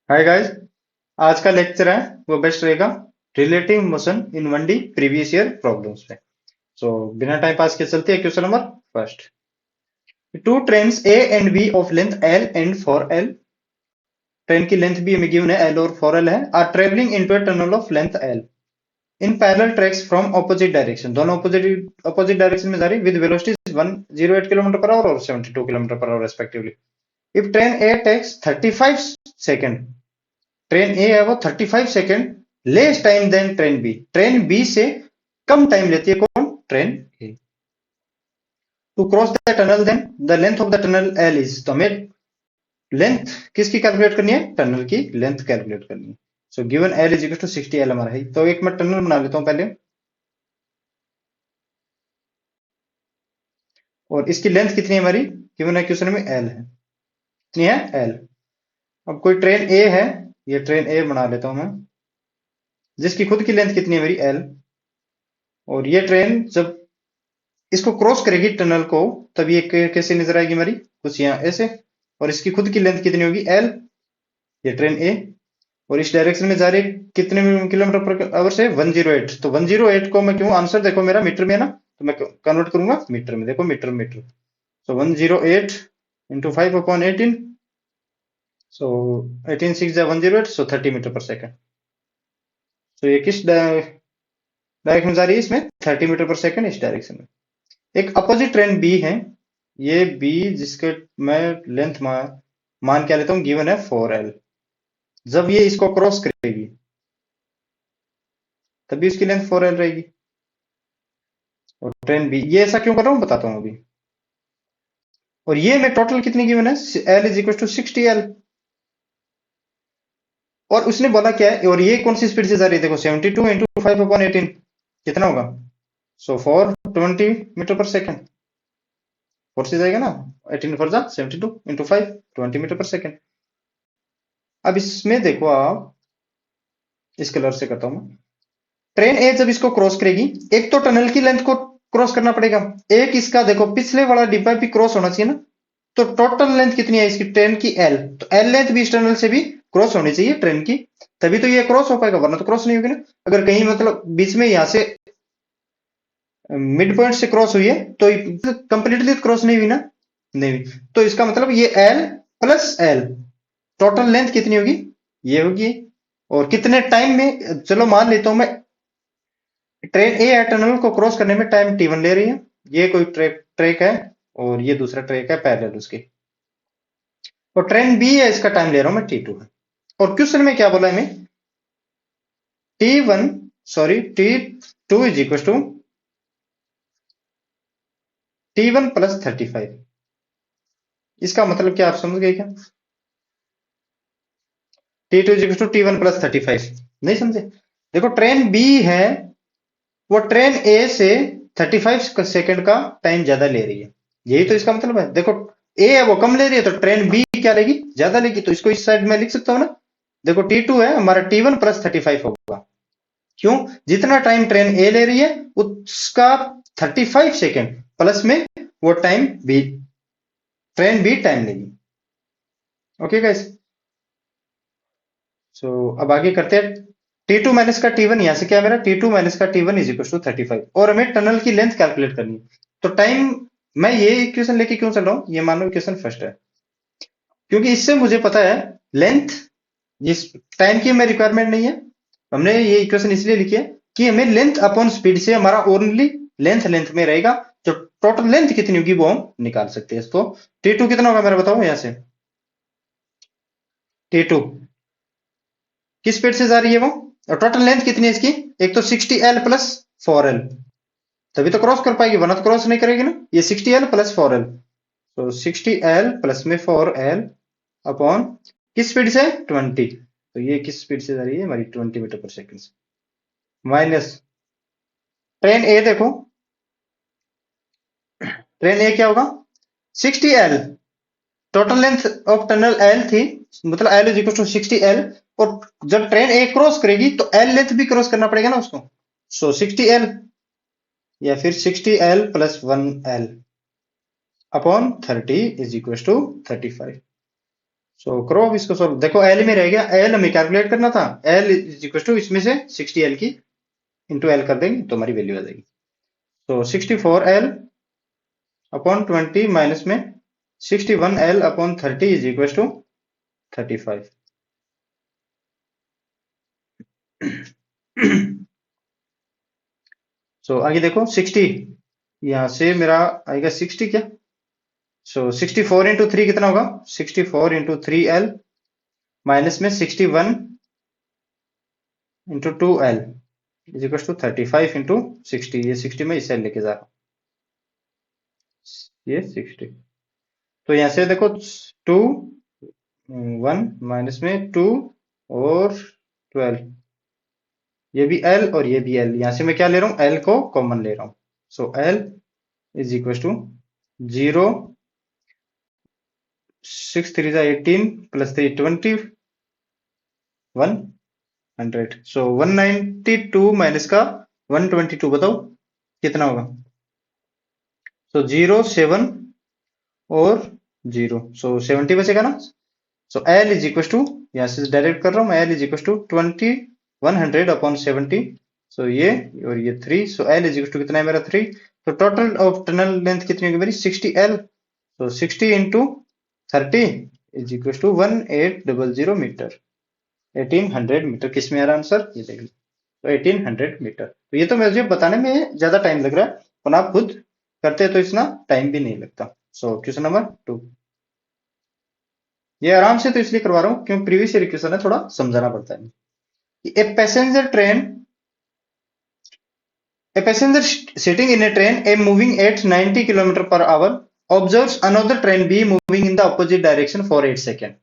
Hi guys. आज का lecture है वो बेस्ट रहेगा relative motion in 1D previous year problems पे। बिना टाइम पास के चलते हैं question number first. Two trains A and B of length L and four L, train की लेंथ भी हमें गिवन है एल और फॉर एल है, are travelling into a tunnel of length L in parallel tracks from opposite direction. दोनों opposite direction में जा रही with velocities 108 kilometre per our और 72 kilometre per hour respectively. If train A takes 35 second, train A है वो 35 second less time than train B, train B से कम time लेती है कौन? Train A. To cross the tunnel then the length of the tunnel L is, तो हमें length किसकी कैलकुलेट करनी है? टनल की लेंथ कैलकुलेट करनी है। So given L is equal to 60 L हमारा है। तो एक मैं टनल बना लेता हूं पहले, और इसकी लेंथ कितनी है हमारी? गिवन है क्वेश्चन में एल है, कितनी है? एल। अब कोई ट्रेन ए है, ये ट्रेन ए बना लेता हूं मैं, जिसकी खुद की लेंथ कितनी है मेरी? एल। और ये ट्रेन जब इसको क्रॉस करेगी टनल को, तब ये कैसे नजर आएगी हमारी? कुछ यहाँ ऐसे। और इसकी खुद की लेंथ कितनी होगी? एल। ये ट्रेन ए, और इस डायरेक्शन में जा रही है कितने किलोमीटर पर आवर से? 108। तो 108 को मैं क्यों, आंसर देखो मेरा मीटर में है ना, तो मैं कन्वर्ट करूंगा मीटर में। देखो मीटर मीटर, सो 108 इंटू 5/18, सो 18 6 जा 108, सो 30 मीटर पर सेकेंड। तो ये किस डायरेक्शन में जा रही है? इसमें 30 मीटर पर सेकेंड इस डायरेक्शन में। एक अपोजिट ट्रेन बी है, ये बी जिसके मैं लेंथ मान क्या लेता हूं? गिवन है 4L। जब ये इसको क्रॉस करेगी तभी इसकी लेंथ 4L रहेगी। और ट्रेन बी, ये ऐसा क्यों कर रहा हूं बताता हूं अभी। और ये में टोटल कितनी गिवन है? L is equal to 60L। और उसने बोला क्या है? और ये कौन सी स्पीड से जा रही है? देखो 72 इंटू 5/18 कितना होगा? सो 420 मीटर पर सेकेंड। फोर से जाएगा ना, 18 फोर जा 72 इंटू 5, 20 मीटर पर सेकेंड। अब इसमें देखो आप, इस कलर से करता हूं मैं। ट्रेन ए जब इसको क्रॉस करेगी, एक तो टनल की लेंथ को क्रॉस करना पड़ेगा, एक इसका देखो पिछले वाला डिब्बा भी क्रॉस होना चाहिए ना। तो टोटल लेंथ कितनी है इसकी? ट्रेन की एल। तो एल लेंथ भी इस टनल से भी क्रॉस होनी चाहिए ट्रेन की, तभी तो ये क्रॉस हो पाएगा, वरना तो क्रॉस नहीं होगी ना। अगर कहीं मतलब बीच में यहां से मिड पॉइंट से क्रॉस हुई है तो कंप्लीटली क्रॉस नहीं हुई ना, नहीं हुई। तो इसका मतलब ये L plus L, total length कितनी होगी? ये होगी। और कितने टाइम में? चलो मान लेता हूं मैं, ट्रेन ए है टनल को क्रॉस करने में टाइम T1 ले रही है। ये कोई ट्रैक है, और ये दूसरा ट्रैक है पैरेलल उसके। और ट्रेन बी है, इसका टाइम ले रहा हूं मैं T2 है। और क्वेश्चन में क्या बोला हमें? T1 sorry T2 is equal to T1 plus 35। इसका मतलब क्या, आप समझ गए क्या? T2 is equal to T1 plus 35, नहीं समझे? देखो ट्रेन बी है, वो ट्रेन ए से 35 सेकंड का टाइम ज्यादा ले रही है, यही तो इसका मतलब है। देखो ए है वो कम ले रही है, तो ट्रेन बी क्या लेगी? ज्यादा लेगी। तो इसको इस साइड में लिख सकता हूं ना। देखो T2 है हमारा, T1 प्लस 35 होगा। क्यों? जितना टाइम ट्रेन ए ले रही है उसका 35 सेकेंड प्लस में वो time B, train B time लेगी। ओके गाइस, सो अब आगे करते हैं। T2 माइनस का T1, यहां से क्या मेरा? T2 माइनस का T1 इज इक्वल टू 35, और हमें टनल की लेंथ कैलकुलेट करनी है। तो टाइम, मैं ये इक्वेशन लेके क्यों चल रहा हूं? ये मान लो इक्वेशन फर्स्ट है, क्योंकि इससे मुझे पता है लेंथ, जिस टाइम की हमें रिक्वायरमेंट नहीं है। हमने ये इक्वेशन इसलिए लिखी है कि हमें लेंथ अपॉन स्पीड से हमारा ओनली लेंथ लेंथ में रहेगा, तो टोटल लेंथ कितनी होगी वो हम निकाल सकते हैं। तो T2 कितना होगा मेरा, बताओ यहां से। T2 किस स्पीड से जा रही है वो, और टोटल लेंथ कितनी है इसकी? एक तो 60L प्लस 4L, तभी तो क्रॉस कर पाएगी, वरना तो क्रॉस नहीं करेगी ना। ये 60L प्लस 4L, तो 60L प्लस में 4L अपॉन किस स्पीड से? 20। तो ये किस स्पीड से जा रही है हमारी? 20 मीटर पर सेकंड से। माइनस ट्रेन ए, देखो ट्रेन ए क्या होगा? 60L, total length of tunnel L थी, मतलब L is equal to 60L। और जब ट्रेन ए क्रॉस करेगी तो L लेंथ भी क्रॉस करना पड़ेगा ना उसको। सो 60L या फिर 60L plus 1L upon 30 is equal to 35। So करो अब इसको सॉल्व। देखो एल में रह गया, एल हमें कैलकुलेट करना था, एल इज इक्वल टू इसमें से 60 एल की इंटू एल कर देंगे तो हमारी वैल्यू आ जाएगी। तो 64 एल अपॉन 20 माइनस में 61 L upon 30 is equal to 35। So आगे देखो 60, यहां से मेरा आएगा 60 क्या, सो 64 इंटू 3 कितना होगा, 64 इंटू 3 एल माइनस में 61 into 2 L is equal to 35 into 60। ये 60 में इस एल लेके जा रहा हूं, ये 60। तो यहां से देखो 2 1 माइनस में 2 और 12, ये भी एल और ये भी एल, यहां से मैं क्या ले रहा हूं, एल को कॉमन ले रहा हूं। So L is equal to 0, 6 3 18 plus 3 20 100। So 192 minus का 122 बताओ कितना होगा। सो 0 7 और 0, सो 70 बचेगा ना। So L is equal to, यहां से डायरेक्ट कर रहा हूं, L is equal to 20 100 upon 70। So ये और ये 3, so L is equal to कितना है मेरा 3। तो टोटल ऑफ टनल लेंथ कितनी होगी मेरी 60 एल। तो 60 into 30 is equal to 1800 metre, 1800 metre. किस में आ रहा आंसर, ये देख लो, तो 1800 मीटर। तो ये तो मुझे बताने में ज्यादा टाइम लग रहा है, और आप खुद करते तो इतना टाइम भी नहीं लगता। सो क्वेश्चन नंबर 2, ये आराम से तो इसलिए करवा रहा हूं क्योंकि प्रीवियस ईयर क्वेश्चन है, थोड़ा समझाना पड़ता है। ए passenger train, a passenger sitting in a train a moving at 90 km per hour observes another train B moving in the opposite direction for 8 seconds.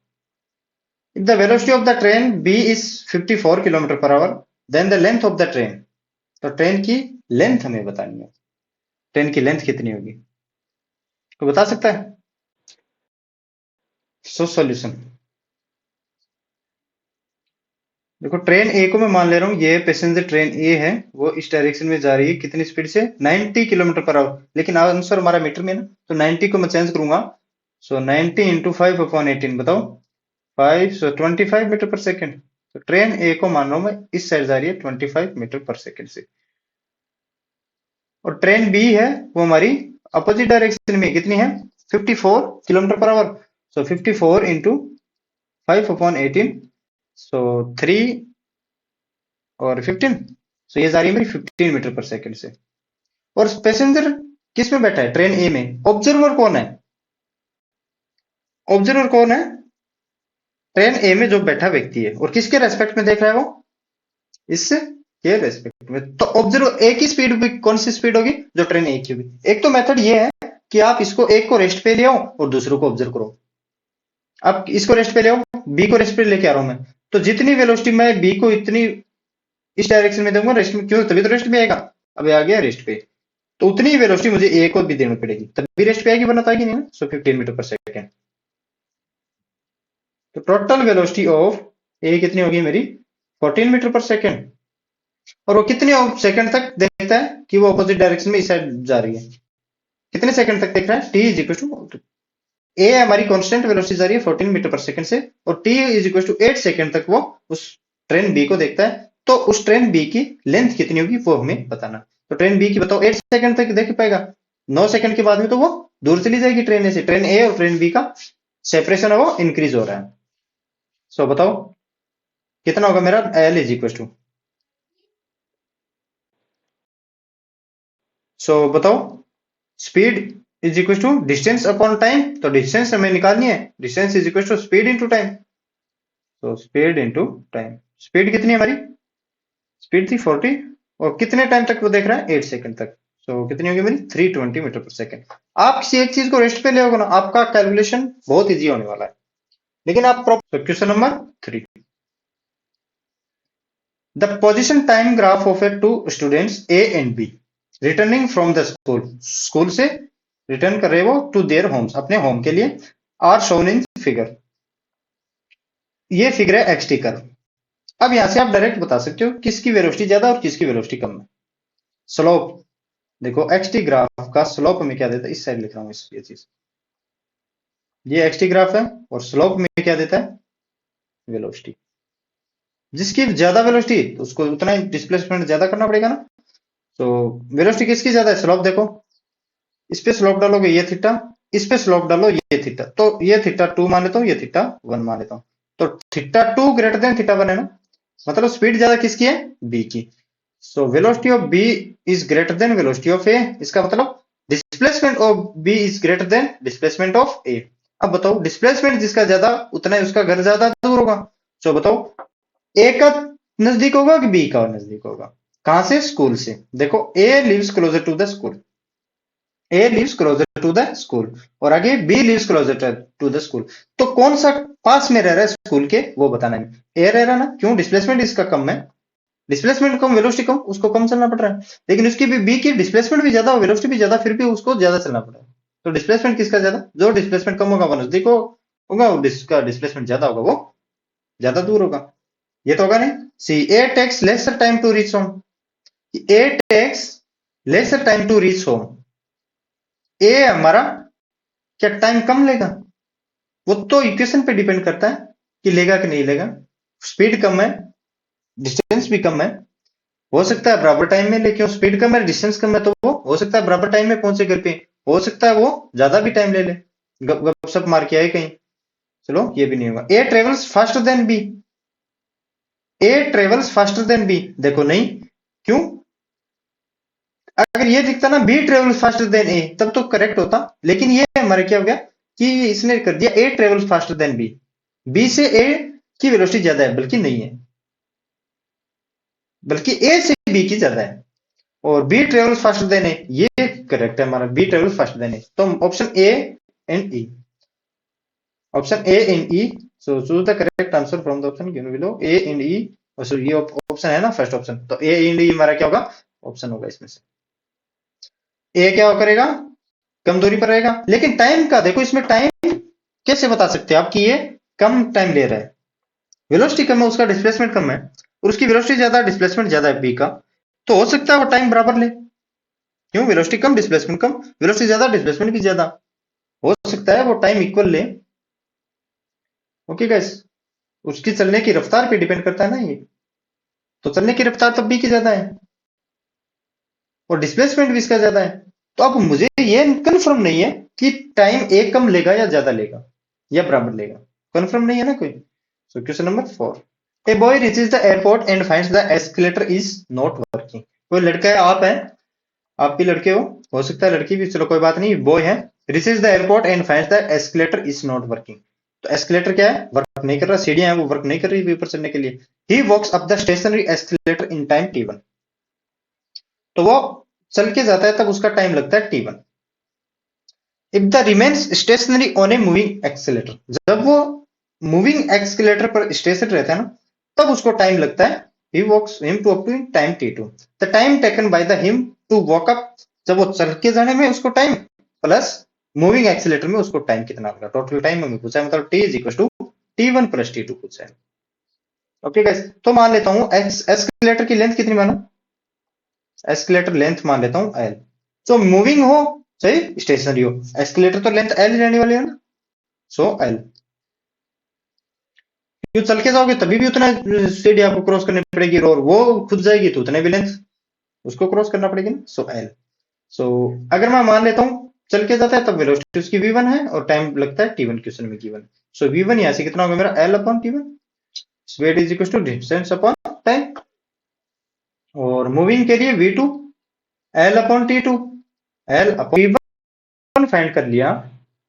If the velocity of the train B is 54 km per hour, then the length of the train, तो train की length हमें बतानी है, train की length कितनी होगी, तो बता सकता है। सो सॉल्यूशन देखो, ट्रेन ए को मैं मान ले रहा हूं, ये पैसेंजर ट्रेन ए है, वो इस डायरेक्शन में जा रही है कितनी स्पीड से, 90 किलोमीटर पर आवर, लेकिन आंसर हमारा मीटर में है ना, तो 90 को मैं चेंज करूंगा। सो 90 इंटू 5 अपॉन 18 बताओ 5, सो 25 मीटर पर सेकेंड। तो ट्रेन ए को मान रहा हूं मैं, इस साइड जा रही है 25 मीटर पर सेकेंड से, और ट्रेन बी है वो हमारी अपोजिट डायरेक्शन में कितनी है 54 kilometre per our. So 54 into 5 upon 18, सो 3 और 15, सो ये जा रही है मेरी 15 मीटर पर सेकेंड से। और पैसेंजर किस में बैठा है, ट्रेन ए में। ऑब्जर्वर कौन है, ऑब्जर्वर कौन है, ट्रेन ए में जो बैठा व्यक्ति है, और किसके रेस्पेक्ट में देख रहा है वो, इससे के रेस्पेक्ट में। तो ऑब्जर्वर ए की स्पीड कौन सी स्पीड होगी, जो ट्रेन ए की होगी। एक तो मेथड ये है कि आप इसको एक को रेस्ट पे ले आओ और दूसरों को ऑब्जर्व करो। आप इसको रेस्ट पे ले आओ, बी को रेस्ट पे लेके आ रहा हूं मैं, तो जितनी वेलोसिटी मैं बी को इतनी इस डायरेक्शन में दूंगा रेस्ट में, क्यों, तभी तो रेस्ट में आएगा। अब आ गया रेस्ट पे, तो उतनी ही वेलोसिटी मुझे ए को भी देनी पड़ेगी, तभी रेस्ट पे आएगी, वरना तो आएगी नहीं ना। सो 15 मीटर पर सेकेंड। तो टोटल वेलोसिटी ऑफ ए कितनी होगी मेरी 14 मीटर पर सेकेंड। और वो कितने सेकंड तक देखता है कि वो अपोजिट डायरेक्शन में इस साइड जा रही है, कितने सेकंड तक देख रहा है, टी इज इक्वल टू, ए हमारी कांस्टेंट वेलोसिटी जा रही है 14 मीटर पर सेकंड से, और T is equal to 8 second तक वो उस ट्रेन बी को देखता है। तो उस ट्रेन बी की लेंथ कितनी होगी वो हमें बताना। तो ट्रेन बी की बताओ 8 सेकंड तक देख पाएगा, 9 सेकंड के बाद में तो वो दूर चली जाएगी ट्रेन ए से। ट्रेन ए और ट्रेन बी का सेपरेशन है वो इंक्रीज हो रहा है। सो बताओ कितना होगा मेरा L is equal to, so बताओ speed is equal to distance upon time. तो डिस्टेंस हमें निकालनी है, distance is equal to speed into time. तो स्पीड इंटू टाइम, स्पीड कितनी है हमारी, स्पीड थी 40, और कितने टाइम तक वो देख रहा है 8 सेकंड तक। तो कितनी होगी मेरी 320 मीटर पर सेकंड। आप किसी एक चीज को रेस्ट पे ले आओगे ना, आपका कैलकुलेशन बहुत इजी होने वाला है। लेकिन आप proper, question number 3, the position time graph of a two students A and B returning from the school, school से रिटर्न कर रहे वो टू देयर होम्स, अपने होम के लिए, आर शोन इन फिगर। ये फिगर है एक्स टी कर्व। अब यहां से आप डायरेक्ट बता सकते हो किसकी वेलोसिटी ज्यादा और किसकी वेलोसिटी कम है। स्लोप देखो, एक्स टी ग्राफ का स्लोप हमें क्या देता है, इस साइड लिख रहा हूं ये चीज, ये एक्सटी ग्राफ है और स्लोप में क्या देता है, वेलोसिटी। जिसकी ज्यादा वेलोसिटी तो उसको उतना ही डिस्प्लेसमेंट ज्यादा करना पड़ेगा ना। तो वेलोसिटी किसकी ज्यादा है, स्लोप देखो, इस पे स्लोप डालोगे ये थीटा, इस पे स्लोप डालो ये थीटा, तो ये थीटा 2 मान लेता हूँ, ये थीटा 1 मान लेता हूँ। तो थीटा 2 ग्रेटर देन थीटा 1 है ना, मतलब स्पीड ज्यादा किसकी है, बी की। So velocity of B is greater than velocity of A, इसका मतलब displacement of B is greater than displacement of A. अब बताओ डिस्प्लेसमेंट जिसका ज्यादा उतना ही उसका घर ज्यादा दूर होगा। सो बताओ ए का नजदीक होगा कि बी का नजदीक होगा, कहां से, स्कूल से। देखो A lives closer to the school, A lives closer to the school, और आगे B lives closer to the school. तो कौन सा पास में रह रहा है स्कूल के, वो बताना है। ए रह रहा है ना, क्यों, डिस्प्लेसमेंट इसका कम है, डिस्प्लेसमेंट कम वेलोसिटी कम, उसको कम चलना पड़ रहा है। लेकिन उसकी भी बी की डिस्प्लेसमेंट भी ज्यादा वेलोसिटी भी ज्यादा, फिर भी उसको ज्यादा चलना पड़ रहा है। तो डिस्प्लेसमेंट किसका ज्यादा, जो डिस्प्लेसमेंट कम होगा वो नजदीक होगा, जिसका डिस्प्लेसमेंट ज्यादा होगा वो ज्यादा दूर होगा। ये तो होगा नहीं। See A takes lesser time to reach home, A takes lesser time to reach home, A हमारा क्या टाइम कम लेगा, वो तो इक्वेशन पे डिपेंड करता है कि लेगा कि नहीं लेगा। स्पीड कम है, डिस्टेंस भी कम है, हो सकता है बराबर टाइम में ले, क्यों, स्पीड कम है डिस्टेंस कम है, तो वो हो सकता है बराबर टाइम में पहुंचे घर पे, हो सकता है वो ज्यादा भी टाइम ले ले, गपशप मार के आए कहीं। चलो ये भी नहीं होगा। ए ट्रेवल्स फास्टर देन बी, ए ट्रेवल्स फास्टर देन बी, देखो नहीं, क्यों, अगर ये दिखता ना बी ट्रेवल्स फास्टर देन ए तब तो करेक्ट होता, लेकिन ये हमारे क्या हो गया कि इसने कर दिया A travels faster than B, B से ए की वेलोसिटी ज्यादा है, बल्कि नहीं है, बल्कि ए से बी की ज्यादा है, और B travels faster than A, ये करेक्ट है हमारा, B travels faster than A. तो option A and E, option A and E, so choose the correct answer from the option given below, A and E. So ये option है ना first option, तो ए and ई हमारा क्या होगा, option होगा इसमें से। ए क्या करेगा, कम दूरी पर रहेगा, लेकिन टाइम का देखो, इसमें टाइम कैसे बता सकते हैं आप कि ये कम टाइम ले रहा है, वेलोसिटी कम है, उसका डिस्प्लेसमेंट कम है, और उसकी वेलोसिटी ज्यादा डिस्प्लेसमेंट ज्यादा है बी का, तो हो सकता है वो टाइम बराबर ले, क्यों, वेलोसिटी कम डिस्प्लेसमेंट कम, वेलोसिटी ज्यादा डिस्प्लेसमेंट भी ज्यादा, हो सकता है वो टाइम इक्वल ले। ओके गाइस, उसकी चलने की रफ्तार पे डिपेंड करता है ना ये, तो चलने की रफ्तार तब बी की ज्यादा है और डिस्प्लेसमेंट भी इसका ज्यादा है। तो अब मुझे ये कंफर्म नहीं है कि टाइम ए कम लेगा या ज्यादा लेगा या बराबर लेगा, कंफर्म नहीं है ना कोई। सो question number 4, a boy reaches the airport and finds the escalator is not working. कोई लड़का है, आप भी लड़के हो सकता है लड़की भी, चलो कोई बात नहीं, बॉय है, reaches the airport and finds the escalator is not working. तो एस्केलेटर क्या है, वर्क नहीं कर रहा, सीढ़ियां हैं वो वर्क नहीं कर रही ऊपर चढ़ने के लिए। He walks up the stationary escalator in time t1, तो वो चल के जाता है तब उसका टाइम लगता है t1। If the remains stationary on a moving accelerator, जब वो मूविंग एक्सीलेटर पर स्टेशन रहता है ना, तब उसको टाइम लगता है, he walks him to up to time t2, the time taken by the him to walk up, जब वो चल के जाने में उसको टाइम, प्लस मूविंग एक्सीलेटर में उसको टाइम कितना लगा, टोटल टाइम हमें पूछा है, मतलब t is equal to t1 plus t2 पूछा है। ओके गाइस, तो मान लेता हूं एस्केलेटर की लेंथ कितनी मानो, एस्केलेटर लेंथ मान लेता हूं l, तो मूविंग हो सही स्टेशनरी हो, एस्केलेटर तो लेंथ l रहने वाली है ना, सो l, क्यों, चल के जाओगे तभी भी उतना सीढ़ी आपको क्रॉस करनी पड़ेगी, और वो खुद जाएगी तो उतने भी लेंथ उसको क्रॉस करना पड़ेगी ना, सो l। सो अगर मैं मान लेता हूं चल के जाता है तब वेलोसिटी उसकी v1 है और टाइम लगता है t1 क्वेश्चन में गिवन। सो v1 यहां से कितना होगा मेरा l upon t1, speed is equal to distance upon time, और मूविंग के लिए v2 l upon t2, l upon v1 find कर लिया,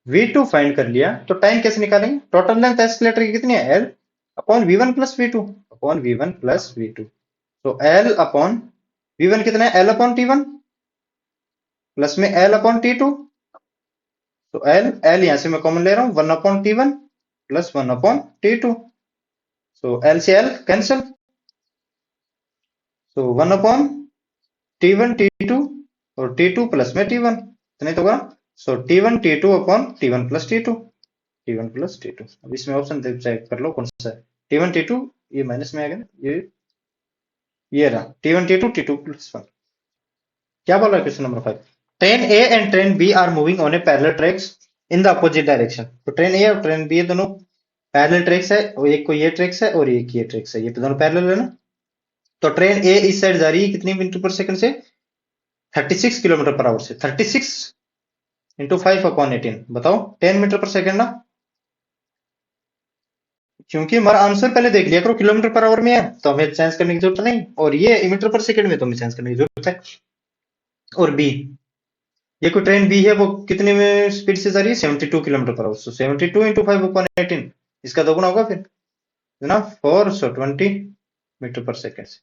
v2 फाइंड कर लिया, तो टाइम कैसे निकालेंगे, टोटल लेंथ एस्केलेटर की कितनी है, l upon v1 plus v2, upon v1 plus v2, तो l अपॉन v1 कितना है, l अपॉन t1 प्लस में l अपॉन t2, तो l यहां से मैं कॉमन ले रहा हूं, 1 upon t1 plus 1 upon t2, सो l से l कैंसिल, सो 1 अपॉन t1 t2 और t2 प्लस में t1, इतना ही तो होगा। सो t1 t2 upon t1 plus t2, t1 plus t2। अब इसमें ऑप्शन चेक कर लो कौन सा है, t1 t2, ये माइनस में आ गया ना, ये रहा t1 t2 t2 प्लस 1। क्या बोल रहा है question number 5, train A and train B are moving on a parallel tracks, in the opposite direction. तो ट्रेन ए और ट्रेन बी दोनों पैरेलल ट्रैक्स है, और एक को ये ट्रैक्स है और एक ये ट्रैक्स है, ये दोनों पैरेलल है ना। तो ट्रेन ए इस साइड जा रही है कितनी मीटर पर सेकंड से, 36 किलोमीटर पर आवर से। 36 इंटू 5/18 बताओ 10 मीटर पर सेकंड ना, क्योंकि हमारा आंसर पहले देख लिया करो किलोमीटर पर आवर में है तो हमें चेंज करने की जरूरत नहीं, और ये मीटर पर सेकंड में तो हमें चेंज करने की जरूरत है। और बी, ये कोई ट्रेन बी है वो कितने में स्पीड से जा रही है, 72 किलोमीटर पर आवर। 72 इंटू 5/18 इसका दोगुना होगा फिर ना, 420 मीटर पर सेकंड से।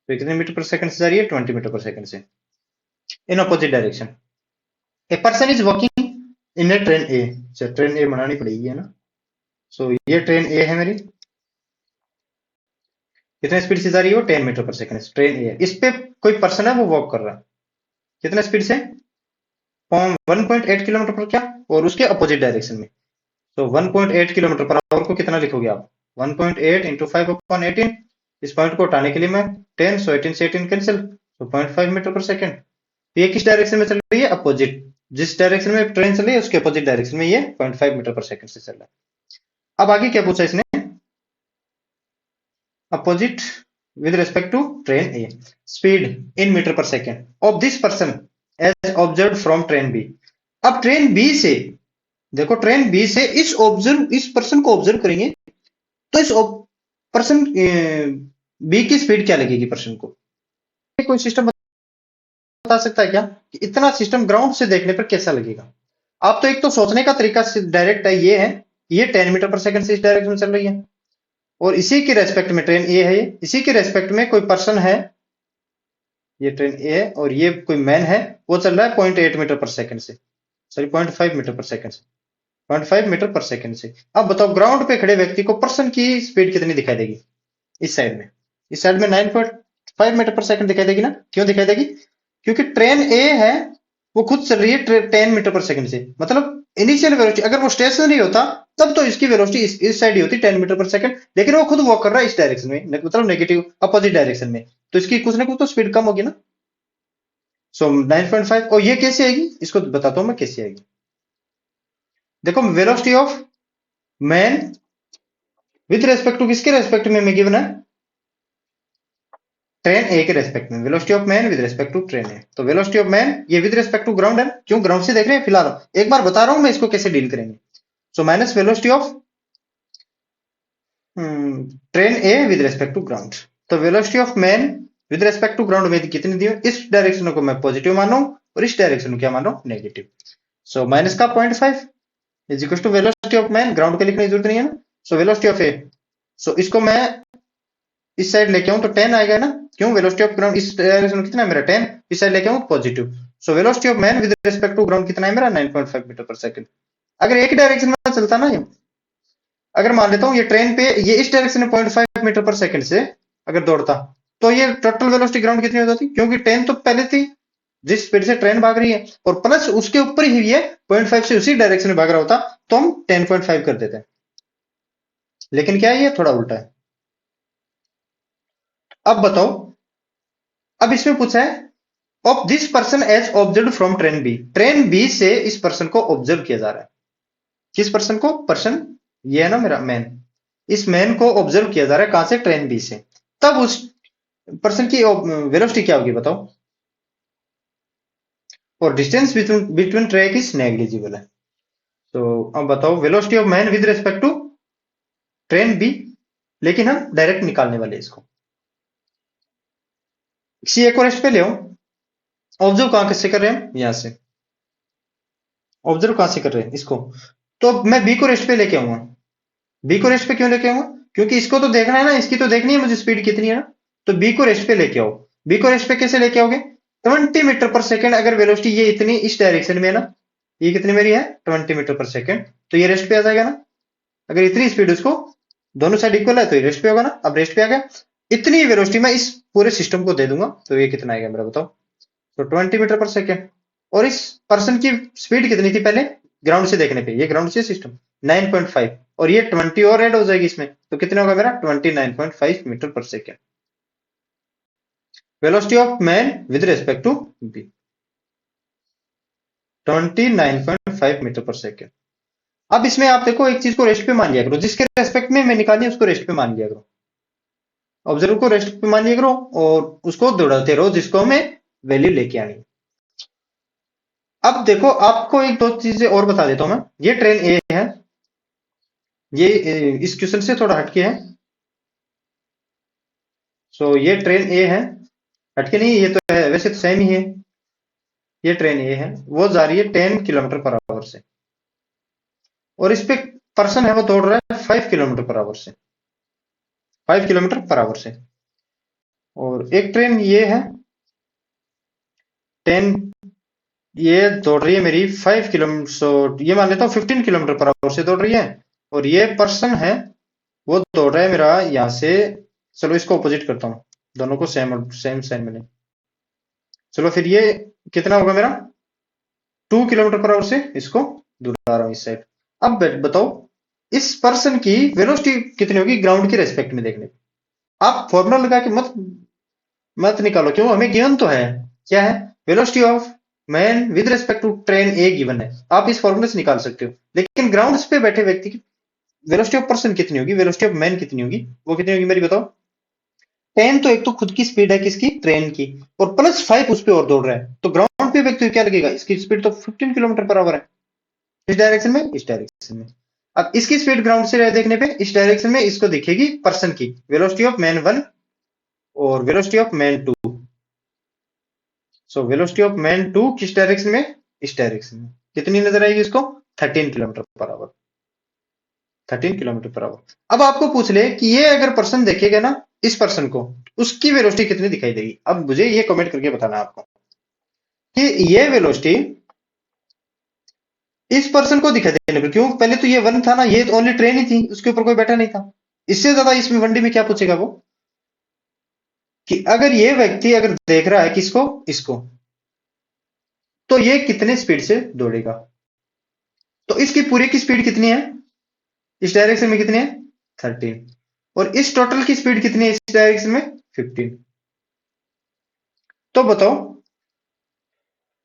तो कितने मीटर पर सेकंड से जा रही है, 20 मीटर पर सेकंड से in opposite direction. A person is walking in a train A. Train A बनानी पड़ेगी है ना। सो ये ट्रेन ए है मेरी, कितने स्पीड से जा रही है वो, 10 मीटर पर सेकंड। ट्रेन ए, इस पे कोई पर्सन है वो वॉक कर रहा है कितने स्पीड से, 1.8 किलोमीटर पर क्या, और उसके अपोजिट डायरेक्शन में। तो 1.8 किलोमीटर पर आवर को कितना लिखोगे आप, 1.8 इंटू 5/18। इस पॉइंट को हटाने के लिए मैं 10, सो 18 से 18 कैंसिल, तो 0.5 मीटर पर सेकंड। तो ये किस डायरेक्शन में चल रही है, अपोजिट। जिस डायरेक्शन में ट्रेन चल रही है उसके अपोजिट डायरेक्शन में ये 0.5 मीटर पर सेकंड से चल रहा है। अब आगे क्या पूछा इसने, opposite with respect to train A, speed in meter per second of this person as observed from train B। अब ट्रेन बी से देखो, ट्रेन बी से इस पर्सन को ऑब्जर्व करेंगे तो इस पर्सन बी की स्पीड क्या लगेगी पर्सन को। कोई सिस्टम बता सकता है क्या कि इतना सिस्टम ग्राउंड से देखने पर कैसा लगेगा। आप तो एक तो सोचने का तरीका डायरेक्ट है, ये है ये 10 मीटर पर सेकंड से इस डायरेक्शन में चल रही है, और इसी के रेस्पेक्ट में ट्रेन ए है, ये इसी के रेस्पेक्ट में कोई पर्सन है, ये ट्रेन ए है और ये कोई मैन है, वो चल रहा है 0.8 मीटर पर सेकंड से, सॉरी 0.5 मीटर पर सेकंड से, 0.5 मीटर पर सेकंड से। अब बताओ ग्राउंड पे खड़े व्यक्ति को पर्सन की स्पीड कितनी दिखाई देगी, इस साइड में, इस साइड में 9.5 मीटर पर सेकंड दिखाई देगी ना। क्यों दिखाई देगी, क्योंकि ट्रेन ए है वो खुद चल रही है 10 मीटर पर सेकंड से, मतलब इनिशियल वेलोसिटी, अगर वो स्टेशनरी होता तब तो इसकी वेलोसिटी इस साइड ही होती 10 मीटर पर सेकंड, लेकिन वो खुद वॉक कर रहा है इस डायरेक्शन में, मतलब नेगेटिव अपोजिट डायरेक्शन में, तो इसकी कुछ ना कुछ तो स्पीड कम होगी ना। सो 9.5, और ये कैसे आएगी इसको बताता हूं मैं कैसे आएगी। देखो velocity of man with respect to किसके रेस्पेक्ट में गिवन है, ट्रेन ए के रेस्पेक्ट में। Velocity of man with respect to train A, तो वेलोसिटी ऑफ मैन ये विद रेस्पेक्ट टू ग्राउंड है, क्यों ग्राउंड से देख रहे हैं फिलहाल, एक बार बता रहा हूं मैं इसको कैसे डील करेंगे। So minus velocity of train A with respect to ground. तो velocity of man with respect to ground में कितनी दी है, इस डायरेक्शन को मैं पॉजिटिव मान रहा हूं और इस डायरेक्शन को क्या मान रहा हूं, नेगेटिव। सो माइनस का 0.5 is equal to velocity of man, ground के लिखने की जरूरत नहीं है ना। सो वेलोसिटी ऑफ ए, सो इसको मैं इस साइड लेके आऊं तो 10 आएगा ना, क्यों वेलोसिटी ऑफ ग्राउंड इस डायरेक्शन में कितना है मेरा 10, इस साइड लेके आऊं positive. So velocity of man with respect to ground कितना है मेरा 9.5 मीटर पर सेकंड। अगर एक डायरेक्शन में चलता ना ये, अगर मान लेता हूं ये ट्रेन पे ये इस डायरेक्शन में 0.5 मीटर पर सेकंड से अगर दौड़ता तो ये टोटल वेलोसिटी ग्राउंड कितनी हो जाती, क्योंकि 10 तो पहले थी जिस स्पीड से ट्रेन भाग रही है, और प्लस उसके ऊपर ही ये 0.5 से उसी डायरेक्शन में भाग रहा होता तो हम 10.5 कर देते हैं, लेकिन क्या है ये थोड़ा उल्टा है। अब बताओ, अब इसमें पूछा है of this person as observe from train B, train B से इस पर्सन को ऑब्जर्व किया जा रहा है, किस पर्सन को, पर्सन ये है ना मेरा मैन, इस मैन को ऑब्जर्व किया जा रहा है कहां से, ट्रेन बी से। तब उस पर्सन की वेलोसिटी क्या होगी बताओ, और distance between track is negligible है। तो अब बताओ velocity of man with respect to train B, लेकिन हम डायरेक्ट निकालने वाले इसको, सी एक और रेस्ट पे ले ऑब्जर्व कहां से कर रहे हैं, यहां से ऑब्जर्व कहां से कर रहे हैं इसको, तो मैं बी को रेस्ट पे लेके आऊंगा। बी को रेस्ट पे क्यों लेके आऊंगा, क्योंकि इसको तो देखना है ना, इसकी तो देखनी है मुझे स्पीड कितनी है ना, तो बी को रेस्ट पे लेके आओ। बी को रेस्ट पे कैसे लेके आओगे, 20 मीटर पर सेकंड, अगर वेलोसिटी ये इतनी इस डायरेक्शन में है ना, ये कितनी मेरी है 20 मीटर पर सेकंड, तो ये रेस्ट पे आ जाएगा ना। अगर इतनी स्पीड उसको दोनों साइड इक्वल है तो ये रेस्ट पे होगा ना, अब रेस्ट पे आ गया। इतनी वेलोसिटी मैं इस पूरे सिस्टम को दे दूंगा तो ये कितना आएगा मेरा बताओ, तो 20 मीटर पर सेकेंड। और इस पर्सन की स्पीड कितनी थी पहले ग्राउंड से देखने पे, ये ग्राउंड से सिस्टम 9.5, और ये 20 और ऐड हो जाएगी इसमें, तो कितना होगा मेरा 29.5 metre per second. Velocity of man with respect to B 29.5 5 metre per second. अब इसमें आप देखो एक चीज को रेस्ट पे मान लिया करो, जिसके रेस्पेक्ट में मैं निकाली उसको रेस्ट पे मान लिया करो, ऑब्जर्व को रेस्ट पे मान लिया करो और उसको दौड़ाते रहो जिसको हमें वैल्यू लेके आनी है। अब देखो आपको एक दो चीजें और बता देता हूं मैं। ये ट्रेन ए है, ये इस क्वेश्चन से थोड़ा हटके है। सो ये ट्रेन ए है, हटके नहीं, ये तो है वैसे तो सेम ही है। ये ट्रेन ए है, वो जा रही है 10 किलोमीटर पर आवर से, और इस पे पर्सन है वो दौड़ रहा है 5 किलोमीटर पर आवर से, 5 किलोमीटर पर आवर से। और एक ट्रेन ये है 10, ये दौड़ रही है मेरी 5 किलोमीटर, सो ये मान लेता हूँ 15 किलोमीटर पर आवर से दौड़ रही है। और ये पर्सन है वो दौड़ रहा है मेरा यहां से, चलो इसको ऑपोजिट करता हूँ, दोनों को सेम सेम सेम मिले। चलो फिर ये कितना होगा मेरा 2 किलोमीटर पर आवर से इसको दौड़ा रहा हूँ इस साइड। अब बताओ इस पर्सन की वेलोसिटी कितनी होगी ग्राउंड के रेस्पेक्ट में देखने पे। आप फॉर्मूला लगा के मत मत निकालो, क्यों, हमें गिवन तो है, क्या है, velocity of man with respect to train A given है, आप इस फॉर्मूले से निकाल सकते हो। लेकिन ग्राउंड पे बैठे व्यक्ति की वेलोसिटी ऑफ पर्सन कितनी होगी, वेलोसिटी ऑफ मैन कितनी होगी, वो कितनी होगी मेरी बताओ। 10 तो एक तो खुद की स्पीड है किसकी, ट्रेन की, और प्लस 5 उस पे और दौड़ रहा है, तो ग्राउंड पे व्यक्ति को क्या लगेगा, इसकी स्पीड तो 15 किलोमीटर पर आवर है, इस डायरेक्शन में, इस डायरेक्शन में। अब इसकी स्पीड ग्राउंड से देखने पे इस डायरेक्शन में इसको दिखेगी पर्सन की वेलोसिटी ऑफ मैन 1 और velocity of man 2। So velocity of man 2 किस डायरेक्शन में, इस डायरेक्शन में, कितनी नजर आएगी इसको, 13 kilometre per our, 13 kilometre per our. अब आपको पूछ ले कि ये अगर पर्सन देखेगा ना इस पर्सन को, उसकी वेलोसिटी कितनी दिखाई देगी। अब मुझे ये कमेंट करके बताना आपको कि ये वेलोसिटी इस पर्सन को दिखाई देने पर, क्यों, पहले तो ये 1 था ना, ये तो ओनली ट्रेन ही थी, उसके ऊपर कोई बैठा नहीं था। इससे ज्यादा इसमें वनडे में क्या पूछेगा वो, कि अगर ये व्यक्ति अगर देख रहा है किसको, इसको, तो ये कितने स्पीड से दौड़ेगा। तो इसकी पूरी की स्पीड कितनी है, इस डायरेक्शन में कितनी है, 13, और इस टोटल की स्पीड कितनी है इस डायरेक्शन में, 15। तो बताओ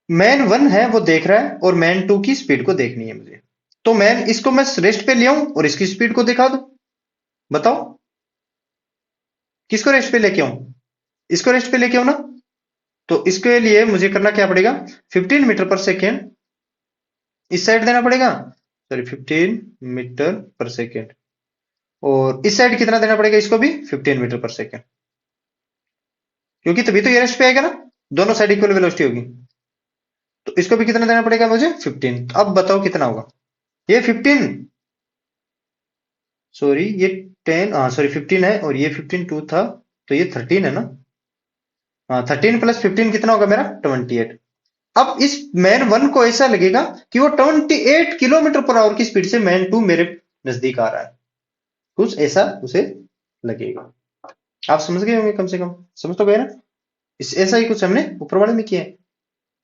मैन 1 है वो देख रहा है और मैन 2 की स्पीड को देखनी है मुझे, तो मैन इसको मैं रेस्ट पे ले आऊं और इसकी स्पीड को दिखा दूं, बताओ किसको रेस्ट पे लेके आऊं, इसको रेस्ट पे लेके आऊं ना। तो इसके लिए मुझे करना क्या पड़ेगा, 15 मीटर पर सेकेंड इस साइड देना पड़ेगा, सॉरी 15 मीटर पर सेकेंड, और इस साइड कितना देना पड़ेगा इसको भी 15 मीटर पर सेकेंड, क्योंकि तभी तो ये रेस्ट पे आएगा ना, दोनों साइड इक्वल वेलोसिटी होगी। तो इसको भी कितना देना पड़ेगा मुझे, 15। तो अब बताओ कितना होगा, ये 15, सॉरी ये 10, हाँ सॉरी 15 है और ये 15 2 था, तो ये 13 है ना, हाँ 13 प्लस 15 कितना होगा मेरा 28। अब इस मैन 1 को ऐसा लगेगा कि वो 28 किलोमीटर पर आवर की स्पीड से मैन 2 मेरे नजदीक आ रहा है, कुछ ऐसा उसे लगेगा। आप समझ गए होंगे, कम से कम समझ तो गए ना। इस ऐसा ही कुछ हमने ऊपर वाले में किया है,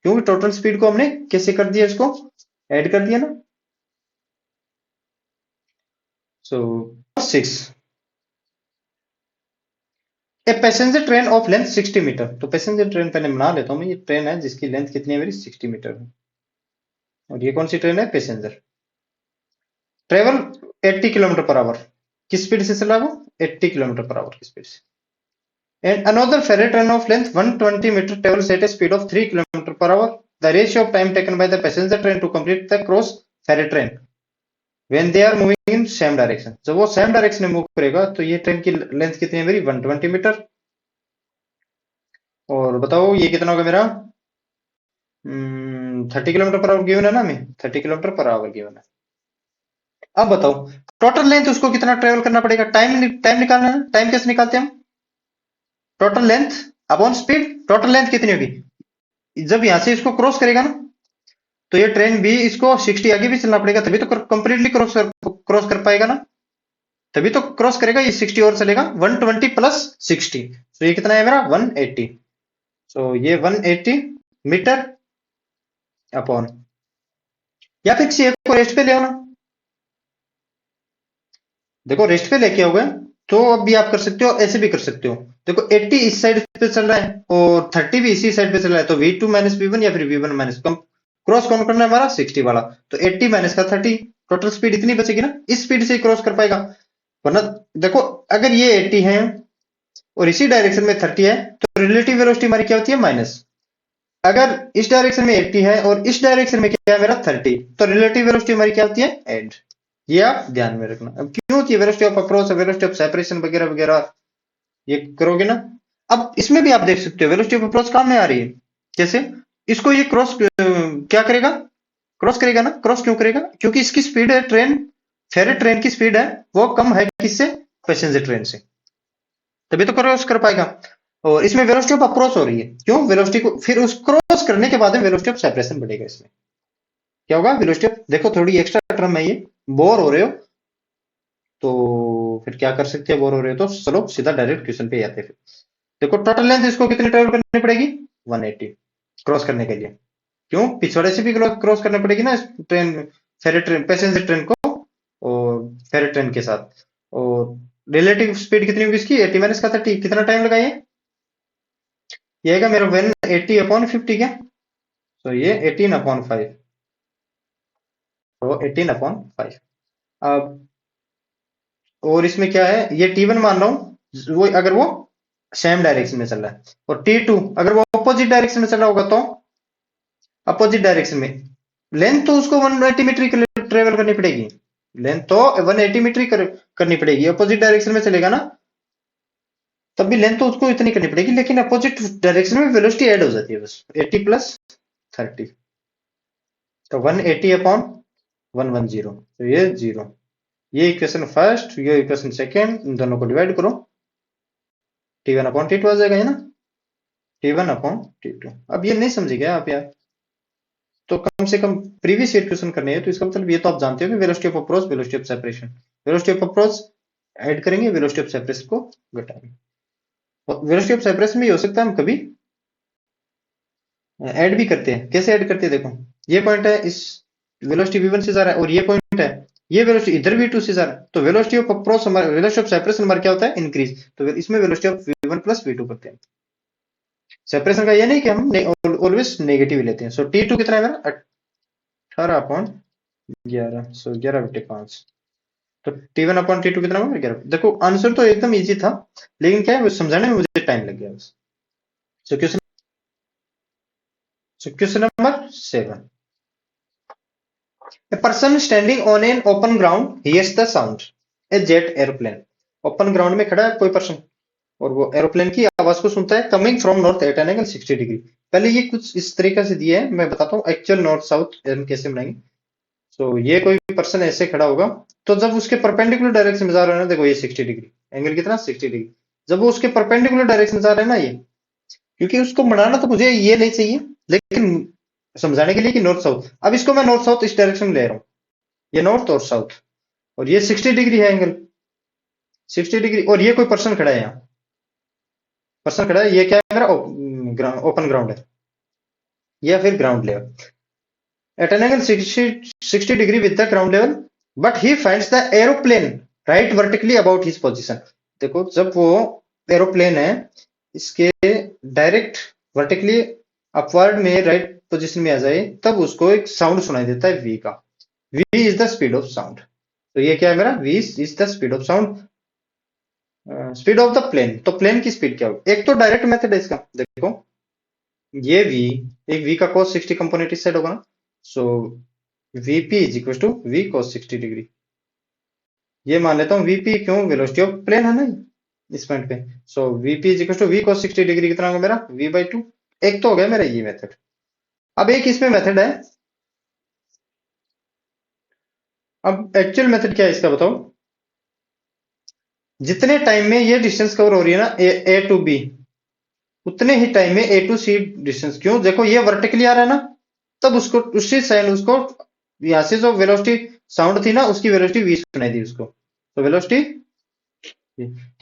क्योंकि टोटल स्पीड को हमने कैसे कर दिया, इसको ऐड कर दिया ना। So 6, a passenger train of length 60 metre. तो पैसेंजर ट्रेन पहले बना लेता हूं मैं, ये ट्रेन है जिसकी लेंथ कितनी है मेरी 60 मीटर है, और ये कौन सी ट्रेन है, passenger, travel 80 kilometre per our, किस स्पीड से चला वो, 80 किलोमीटर पर आवर की स्पीड से। And another ferry train of length 120 metre travels at a speed of 3 kilometre per hour, the ratio of time taken by the passenger train to complete the cross ferry train when they are moving in same direction. जब वो same direction में move करेगा तो ये train की length कितनी है मेरी 120 मीटर, और बताओ ये कितना होगा मेरा 30 किलोमीटर पर आवर गिवन है ना, हमें 30 किलोमीटर पर आवर गिवन है। अब बताओ टोटल लेंथ उसको कितना ट्रेवल करना पड़ेगा, टाइम टाइम निकालना है, टाइम कैसे निकालते हैं हम, total length upon speed, total length कितनी होगी, जब यहां से इसको क्रॉस करेगा ना, तो ये ट्रेन भी इसको 60 आगे भी चलना पड़ेगा, तभी तो कंप्लीटली क्रॉस कर पाएगा ना, तभी तो क्रॉस करेगा, ये 60 और चलेगा, 120 प्लस 60, तो ये कितना है मेरा 180। सो ये 180 मीटर अपॉन, या फिर किसी एक को रेस्ट पे ले आओ ना, देखो रेस्ट पे लेके आओगे तो अब भी आप कर सकते हो, ऐसे भी कर सकते हो। देखो 80 इस साइड पे चल रहा है और 30 भी इसी साइड पे चल रहा है, तो V2 माइनस V1 या फिर V1 माइनस, क्रॉस कौन करना है हमारा 60 वाला, तो 80 माइनस का 30, टोटल स्पीड इतनी बचेगी ना, इस स्पीड से ही क्रॉस कर पाएगा। वरना देखो अगर ये 80 है और इसी डायरेक्शन में 30 है तो रिलेटिव वेलोसिटी हमारी क्या होती है माइनस। अगर इस डायरेक्शन में 80 है और इस डायरेक्शन में क्या है मेरा 30, तो रिलेटिव वेलोसिटी हमारी क्या होती है एड। ये आप ध्यान में रखना। अब क्यों होती है velocity of approach, velocity of separation वगैरह वगैरह, ये करोगे ना। अब इसमें भी आप देख सकते हो वेलोसिटी ऑफ अप्रोच काम में आ रही है। जैसे इसको ये क्रॉस क्या करेगा, क्रॉस करेगा ना। क्रॉस क्यों करेगा, क्योंकि इसकी स्पीड है ट्रेन, फेरेट ट्रेन की स्पीड है वो कम है किससे, पैसेंजर ट्रेन से, तभी तो क्रॉस कर पाएगा। और इसमें वेलोसिटी ऑफ अप्रोच हो रही है, क्यों वेलोसिटी को फिर उस क्रॉस करने के बाद में वेलोसिटी ऑफ सेपरेशन बढ़ेगा। इसमें क्या होगा वेलोसिटी ऑफ, देखो थोड़ी एक्स्ट्रा टर्म है ये, बोर हो रहे हो तो फिर क्या कर सकते हैं, बोर हो रहे हो तो चलो सीधा डायरेक्ट क्वेश्चन पे आते हैं। फिर देखो टोटल लेंथ इसको कितनी ट्रेवल करनी पड़ेगी 180 क्रॉस करने के लिए, क्यों पिछवाड़े से भी क्रॉस करना पड़ेगी ना इस train, freight train passenger train को और फेरेट ट्रेन के साथ। और रिलेटिव स्पीड कितनी होगी इसकी 80 माइनस का 30, कितना टाइम लगाइए, ये आएगा मेरा 180 अपॉन 50 क्या, तो ये 18 अपॉन 5, तो 18 अपॉन 5। अब और इसमें क्या है, ये T1 मान रहा हूं वो, अगर वो सेम डायरेक्शन में चल रहा है, और T2 अगर वो अपोजिट डायरेक्शन में चल रहा होगा तो अपोजिट डायरेक्शन में लेंथ तो उसको 180 मीटर ट्रेवल करनी पड़ेगी, लेंथ तो 180 मीटर करनी पड़ेगी, अपोजिट डायरेक्शन में चलेगा ना तब भी लेंथ तो उसको इतनी करनी पड़ेगी, लेकिन अपोजिट डायरेक्शन में वेलोसिटी ऐड हो जाती है बस 80 प्लस 30, तो 180 अपॉन 110, तो ये 0। ये इक्वेशन फर्स्ट, ये इक्वेशन सेकेंड, इन दोनों को डिवाइड करो, T1 अपॉन T2 आ जाएगा, है ना, T1 अपॉन T2। अब ये नहीं समझे क्या आप यार, तो कम से कम प्रीवियस ईयर क्वेश्चन करने हैं, तो इसका मतलब ये तो आप जानते हो कि velocity of approach, velocity of separation, velocity of approach add करेंगे, वेलोसिटी ऑफ सेपरेशन को घटाएंगे। वेलोसिटी ऑफ सेपरेशन में हो सकता है हम कभी ऐड भी करते हैं, कैसे ऐड करते हैं देखो, ये पॉइंट है, इस वेलोसिटी v1 से जा रहा है और ये पॉइंट है, ये वेलोसिटी इधर v2 से जा रहा है, तो वेलोसिटी ऑफ अप्रोच हमारा, वेलोसिटी ऑफ सेपरेशन हमारा क्या होता है इंक्रीज, तो इसमें velocity of v1 plus v2 करते हैं। सेपरेशन का ये नहीं कि हम ऑलवेज नेगेटिव लेते हैं। सो T2 कितना है मेरा 18 अपॉन 11, सो 11/5, तो T1 अपॉन T2 कितना होगा 11। देखो आंसर तो एकदम इजी था, लेकिन क्या है वो समझाने में मुझे टाइम लग गया बस। सो question number 7, a person standing on an open ground hears the sound, a jet airplane, open ground में खड़ा है कोई पर्सन और वो एरोप्लेन की आवाज को सुनता है, coming from north at an angle 60 degree. पहले ये कुछ इस तरीके से दिया है, मैं बताता हूँ एक्चुअल नॉर्थ साउथ कैसे बनाएंगे। सो ये कोई पर्सन ऐसे खड़ा होगा, तो जब उसके परपेंडिकुलर डायरेक्शन में जा रहा है ना, देखो ये 60 डिग्री एंगल कितना 60 डिग्री, जब वो उसके परपेंडिकुलर डायरेक्शन जा रहा है ना ये, क्योंकि उसको बनाना तो मुझे ये नहीं चाहिए, लेकिन समझाने के लिए कि नॉर्थ साउथ, अब इसको मैं नॉर्थ साउथ इस डायरेक्शन में ले रहा हूँ, ये नॉर्थ और साउथ, और ये 60 डिग्री है एंगल 60 डिग्री, और ये कोई पर्सन खड़ा है, यहाँ पर्सन खड़ा है, ये क्या है मेरा ओपन ग्राउंड है या फिर ground level, at an angle 60 degree with the ground level, but he finds the aeroplane right vertically about his position। देखो जब वो एरोप्लेन है इसके डायरेक्ट वर्टिकली अपवर्ड में राइट पोजीशन में आ जाए, तब उसको एक साउंड सुनाई देता है v का, v is the speed of sound, तो ये क्या है मेरा v is the speed of sound, speed of the plane, तो प्लेन की स्पीड क्या होगी, एक तो डायरेक्ट मेथड है इसका, देखो ये v, एक v का cos 60 कंपोनेंट इस साइड होगा ना, so vp is equal to v cos 60 degree, ये मान लेता हूँ vp, क्यों वेलोसिटी ऑफ प्लेन है ना इस पॉइंट पे, so vp is equal to v cos 60 degree कितना होगा मेरा v/2। एक तो हो गया मेरा ये मेथड। अब एक इसमें मेथड है, अब एक्चुअल मेथड क्या है इसका बताओ, जितने टाइम में ये डिस्टेंस कवर हो रही है ना ए टू बी, उतने ही टाइम में ए टू सी डिस्टेंस, क्यों देखो ये वर्टिकली आ रहा है ना, तब उसको उसी साइड उसको यहां से जो वेलोसिटी साउंड थी ना उसकी वेलोसिटी v सुनाई दी उसको, तो वेलोसिटी,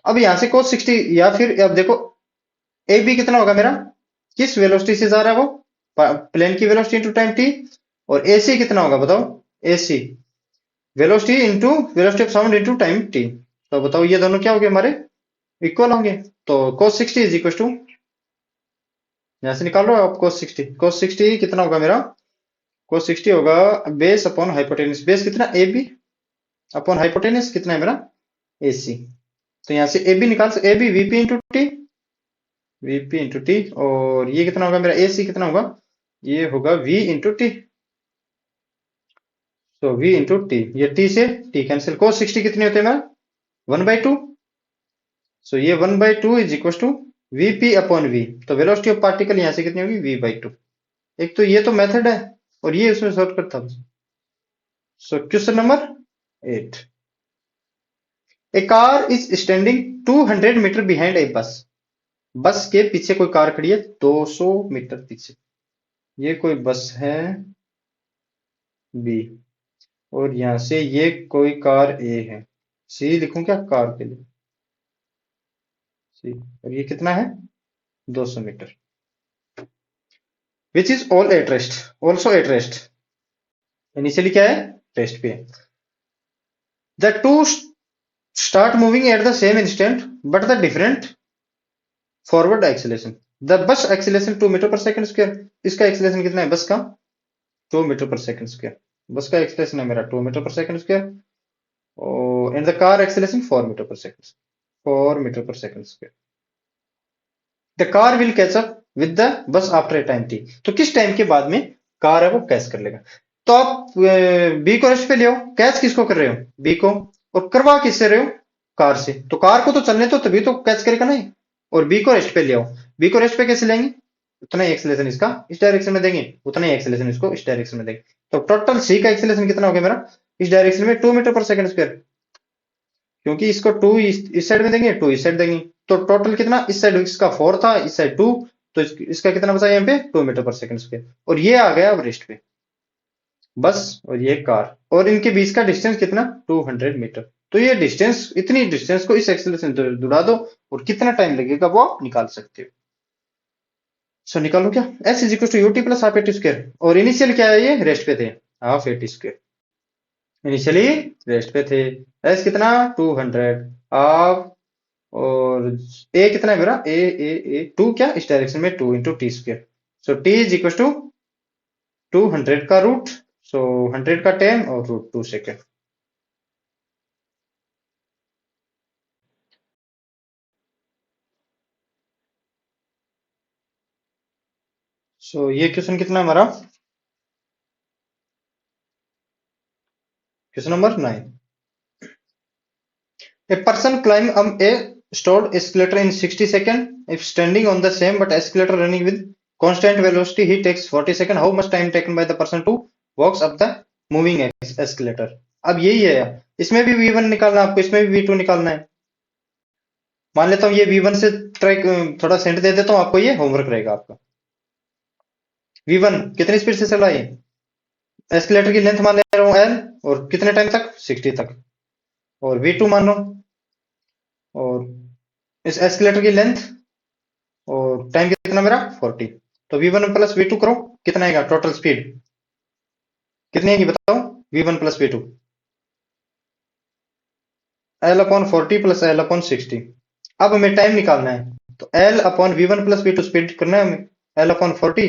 अब यहां से cos 60, या फिर अब देखो ए बी कितना होगा मेरा, किस वेलोसिटी से जा रहा है वो, प्लेन की वेलोसिटी इंटू टाइम t, और ए सी कितना होगा बताओ, A C velocity into velocity of sound into time t, तो बताओ ये दोनों क्या हो गए हमारे इक्वल होंगे, तो cos 60 इज इक्वल टू, यहां से निकाल लो आप cos 60 कितना होगा मेरा cos 60 होगा बेस अपॉन हाइपोटेनस। बेस कितना, ए बी अपॉन हाइपोटेनस कितना है मेरा, ए सी। तो यहां से ए बी निकाल, A B VP into T, VP into T, और ये कितना होगा मेरा, ए सी कितना होगा, ये होगा वी इंटू टी। तो वी इंटू टी, ये टी से टी कैंसिल, cos 60 कितनी होती है मेरा, 1/2। सो ये 1/2 is equal to VP upon V. तो वेलोसिटी ऑफ पार्टिकल यहां से कितनी होगी, v/2। एक तो ये तो मेथड है और ये उसमें शॉर्टकट था। So question number 8, a car is standing 200 metre behind a bus. Bus के पीछे कोई कार खड़ी है 200 मीटर पीछे। ये कोई बस है बी, और यहां से ये कोई कार ए है, सी लिखूं क्या कार के लिए, सी। और ये कितना है 200 metre, which is all at rest, also at rest. Initially क्या है, रेस्ट पे है। The two start moving at the same instant but the different forward acceleration. The bus acceleration 2 metre per second square. इसका acceleration कितना है बस का, 2 metre per second square. बस का एक्सीलरेशन है मेरा 2 मीटर पर सेकंड स्क्वायर, और and the car acceleration 4 metre per second, 4 metre per second square. The car will catch up with the bus after a time T. तो किस time के बाद में कार है वो कैच कर लेगा। तो आप बी को रेस्ट पे ले आओ, कैच किसको कर रहे हो, बी को, और करवा किससे रहे हो, कार से। तो कार को तो चलने तो तभी तो कैच करेगा नहीं, और बी को रेस्ट पे ले आओ। बी को रेस्ट पे कैसे लेंगे, उतना ही एक्सेलरेशन इसका इस डायरेक्शन में देंगे, उतना ही एक्सेलरेशन इसको इस डायरेक्शन में देंगे। तो टोटल सी का एक्सेलरेशन कितना हो गया मेरा इस डायरेक्शन में, 2 मीटर पर सेकंड स्क्वायर, क्योंकि इसको 2 इस साइड में देंगे, 2 इस साइड देंगे। तो टोटल कितना, इस साइड इसका 4 था, इस साइड 2, तो इसका कितना बचा यहाँ पे 2 मीटर पर सेकंड स्क्वायर। और ये आ गया अब रेस्ट पे बस, और ये कार, और इनके बीच का डिस्टेंस कितना 200 मीटर। तो ये डिस्टेंस, इतनी डिस्टेंस को इस एक्सेलरेशन से जुड़ा दो और कितना टाइम लगेगा वो आप निकाल सकते हो। सो निकालो क्या, s is equal to UT plus half AT square, और इनिशियल क्या है ये रेस्ट पे थे half AT square, initially rest पे थे। s कितना 200 हाफ, और a कितना है मेरा ए 2 क्या इस डायरेक्शन में 2 into T square. So t is equal to 200 का रूट, सो 100 का 10 और रूट 2 सेकेंड। सो ये क्वेश्चन कितना है हमारा, question number 9। A person climb a stored escalator in 60 seconds. If standing on the same but escalator running with constant velocity, he takes 40 seconds. How much time taken by the person to walks up the moving escalator? अब यही है, इसमें भी V1 निकालना है आपको, इसमें भी V2 निकालना है। मान लेता हूँ ये V1 से ट्रैक थोड़ा सेंट दे देता हूँ आपको, ये होमवर्क रहेगा आपका। V1 कितनी स्पीड से चला ये, एस्केलेटर की लेंथ मान ले रहा हूँ L, और कितने टाइम तक 60 तक, और V2 मान लो, और इस एस्केलेटर की लेंथ और टाइम कितना मेरा 40। तो V1 प्लस V2 करो, कितना आएगा टोटल स्पीड कितनी आएगी बताओ, V1 plus V2, L upon 40 plus L upon 60। अब हमें टाइम निकालना है, तो L upon V1 plus V2 speed करना है हमें, L upon 40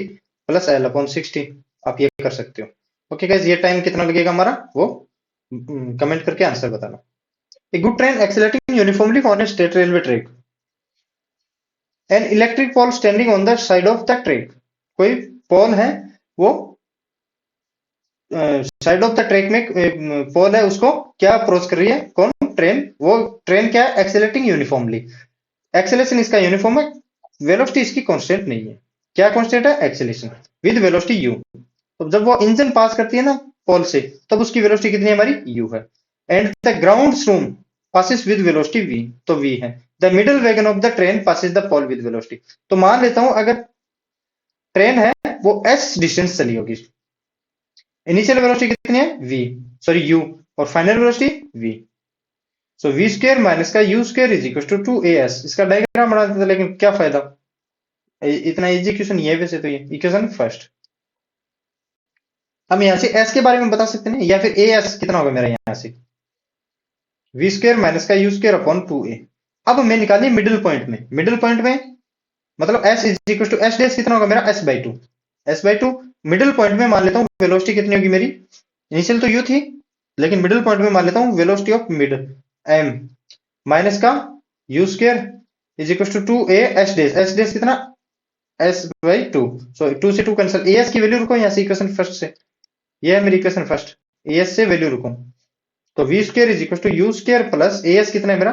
plus L upon 60। आप ये कर सकते हो। ओके गाइस, ये टाइम कितना लगेगा हमारा वो कमेंट करके आंसर बताना। A good train accelerating uniformly on a straight railway track. An electric pole standing on the side of the track. कोई पोल है वो साइड ऑफ द ट्रैक में पोल है, उसको क्या अप्रोच कर रही है, कौन, ट्रेन। वो ट्रेन क्या है एक्सेलरेटिंग यूनिफॉर्मली, एक्सेलरेशन इसका यूनिफॉर्म है, वेलोसिटी इसकी कांस्टेंट नहीं है। क्या कांस्टेंट है, एक्सेलरेशन विद वेलोसिटी u। तो जब वो इंजन पास करती है ना पोल से, तब उसकी वेलोसिटी कितनी है हमारी u है। And the ground room passes with velocity v, तो v है। The middle wagon of the train passes the pole with velocity. तो मान लेता हूं अगर ट्रेन है वो s डिस्टेंस चली होगी, इनिशियल वेलोसिटी कितनी है v, सॉरी u, और final velocity v। So v square minus का u square is equal to 2as। इसका डायग्राम बना देते, लेकिन क्या फायदा, इतना इजी क्वेश्चन ये वैसे तो ये इक्वेशन फर्स्ट। हम यहां से s के बारे में बता सकते हैं, या फिर as कितना होगा मेरा यहां से v स्क्वायर माइनस का u स्क्वायर अपॉन 2a। अब मैं निकालिए मिडिल पॉइंट में, मिडिल पॉइंट में मतलब s is equal to s dash कितना होगा मेरा s/2, s/2 मिडिल पॉइंट में मान लेता हूँ वेलोसिटी कितनी होगी मेरी, इनिशियल तो यू थी, लेकिन मिडिल पॉइंट में मान लेता हूँ velocity of mid M minus का you square is equal to 2a S डेस कितना एस बाई 2, सो 2 से 2 कैंसिल, एस की वैल्यू रुको यहाँ से इक्वेशन फर्स्ट से, ये है मेरी इक्वेशन फर्स्ट, एस से वैल्यू रुको, तो V square is equal to U square plus S कितना है मेरा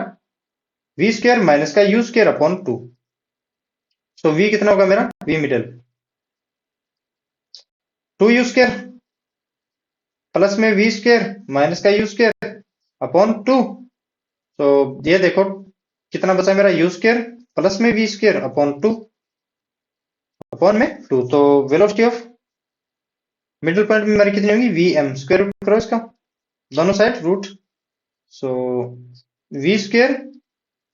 वी स्क्वायर माइनस का you square upon 2, so V कितना होगा मेरा V middle 2 U square plus में वी स्क्वायर माइनस का यू स्क्वायर अपॉन 2, तो ये देखो कितना बचा मेरा यू स्क्वायर प्लस में वी स्क्वायर अपॉन 2 अपॉन में 2, तो वेलोसिटी ऑफ मिडिल पॉइंट में मेरी कितनी होगी वी एम, स्क्वायर रूट करो इसका दोनों side root, so v square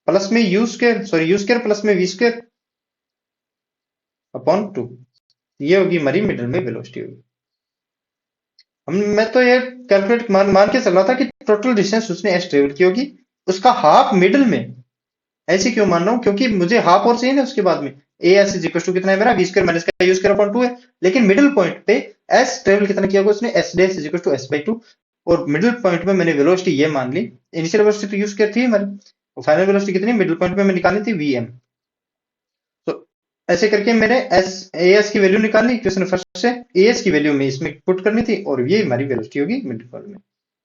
plus में u square, sorry u square plus में वी स्क्वायर अपॉन 2, ये होगी हमारी मिडिल में वेलोसिटी होगी। मैं तो ये कैलकुलेट मान के चल रहा था कि टोटल डिस्टेंस उसने एस ट्रेवल की होगी, उसका हाफ मिडिल में, ऐसे क्यों मान रहा हूँ क्योंकि मुझे हाफ और चाहिए ना उसके बाद में, A S is equal to कितना है मेरा वी स्क्वायर माइनस का यू स्क्वायर अपॉन 2 है, लेकिन मिडिल पॉइंट पे एस ट्रेवल कितना किया होगा उसने S dash is equal to S by 2, और मिडिल पॉइंट में मैंने वेलोसिटी ये मान ली, इनिशियल वेलोसिटी तो यू स्क्वायर थी हमारी, और फाइनल वेलोसिटी कितनी मिडिल पॉइंट में मैं निकालनी थी वी एम, तो ऐसे करके मैंने एस ए एस की वैल्यू निकालनी इक्वेशन फर्स्ट से, ए एस की वैल्यू में इसमें पुट करनी थी और ये हमारी वेलोसिटी होगी मिडिल पॉइंट में।